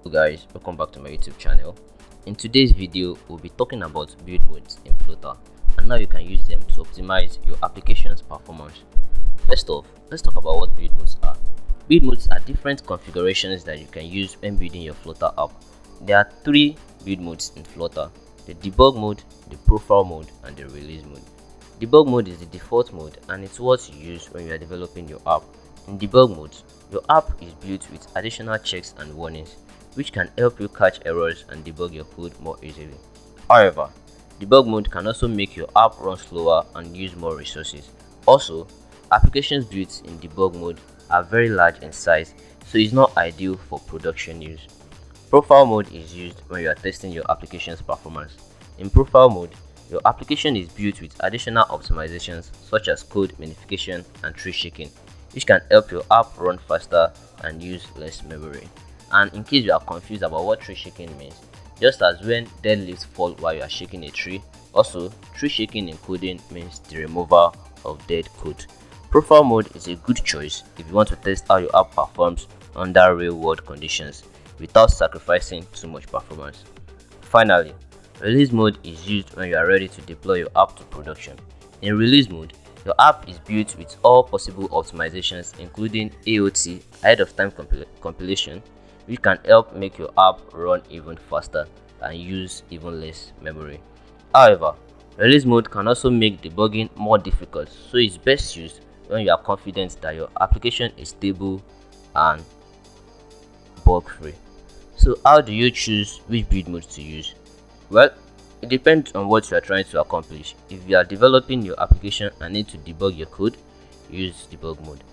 Hello guys, welcome back to my YouTube channel. In today's video, we'll be talking about build modes in Flutter and how you can use them to optimize your application's performance. First off, let's talk about what build modes are. Build modes are different configurations that you can use when building your Flutter app. There are three build modes in Flutter: the debug mode, the profile mode, and the release mode. Debug mode is the default mode and it's what you use when you are developing your app. In debug mode, your app is built with additional checks and warnings, which can help you catch errors and debug your code more easily. However, debug mode can also make your app run slower and use more resources. Also, applications built in debug mode are very large in size, so it's not ideal for production use. Profile mode is used when you are testing your application's performance. In profile mode, your application is built with additional optimizations such as code minification and tree shaking, which can help your app run faster and use less memory. And in case you are confused about what tree shaking means, just as when dead leaves fall while you are shaking a tree, also tree shaking in coding means the removal of dead code. Profile mode is a good choice if you want to test how your app performs under real world conditions without sacrificing too much performance. Finally, release mode is used when you are ready to deploy your app to production. In release mode, your app is built with all possible optimizations including AOT, ahead of time compilation, which can help make your app run even faster and use even less memory. However, release mode can also make debugging more difficult, so it's best used when you are confident that your application is stable and bug free. So how do you choose which build mode to use? Well, it depends on what you are trying to accomplish. If you are developing your application and need to debug your code, use debug mode.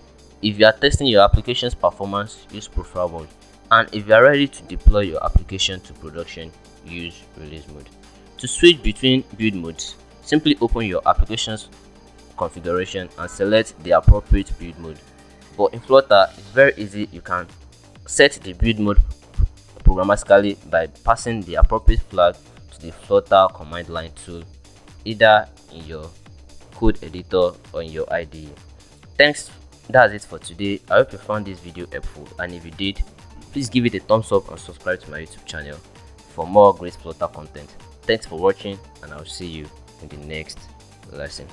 If you are testing your application's performance, use profile mode. And if you are ready to deploy your application to production, use release mode. To switch between build modes, simply open your application's configuration and select the appropriate build mode. But in Flutter, it's very easy. You can set the build mode programmatically by passing the appropriate flag to the Flutter command line tool, either in your code editor or in your IDE. Thanks, that's it for today. I hope you found this video helpful, and if you did, please give it a thumbs up and subscribe to my YouTube channel for more great Flutter content. Thanks for watching, and I'll see you in the next lesson.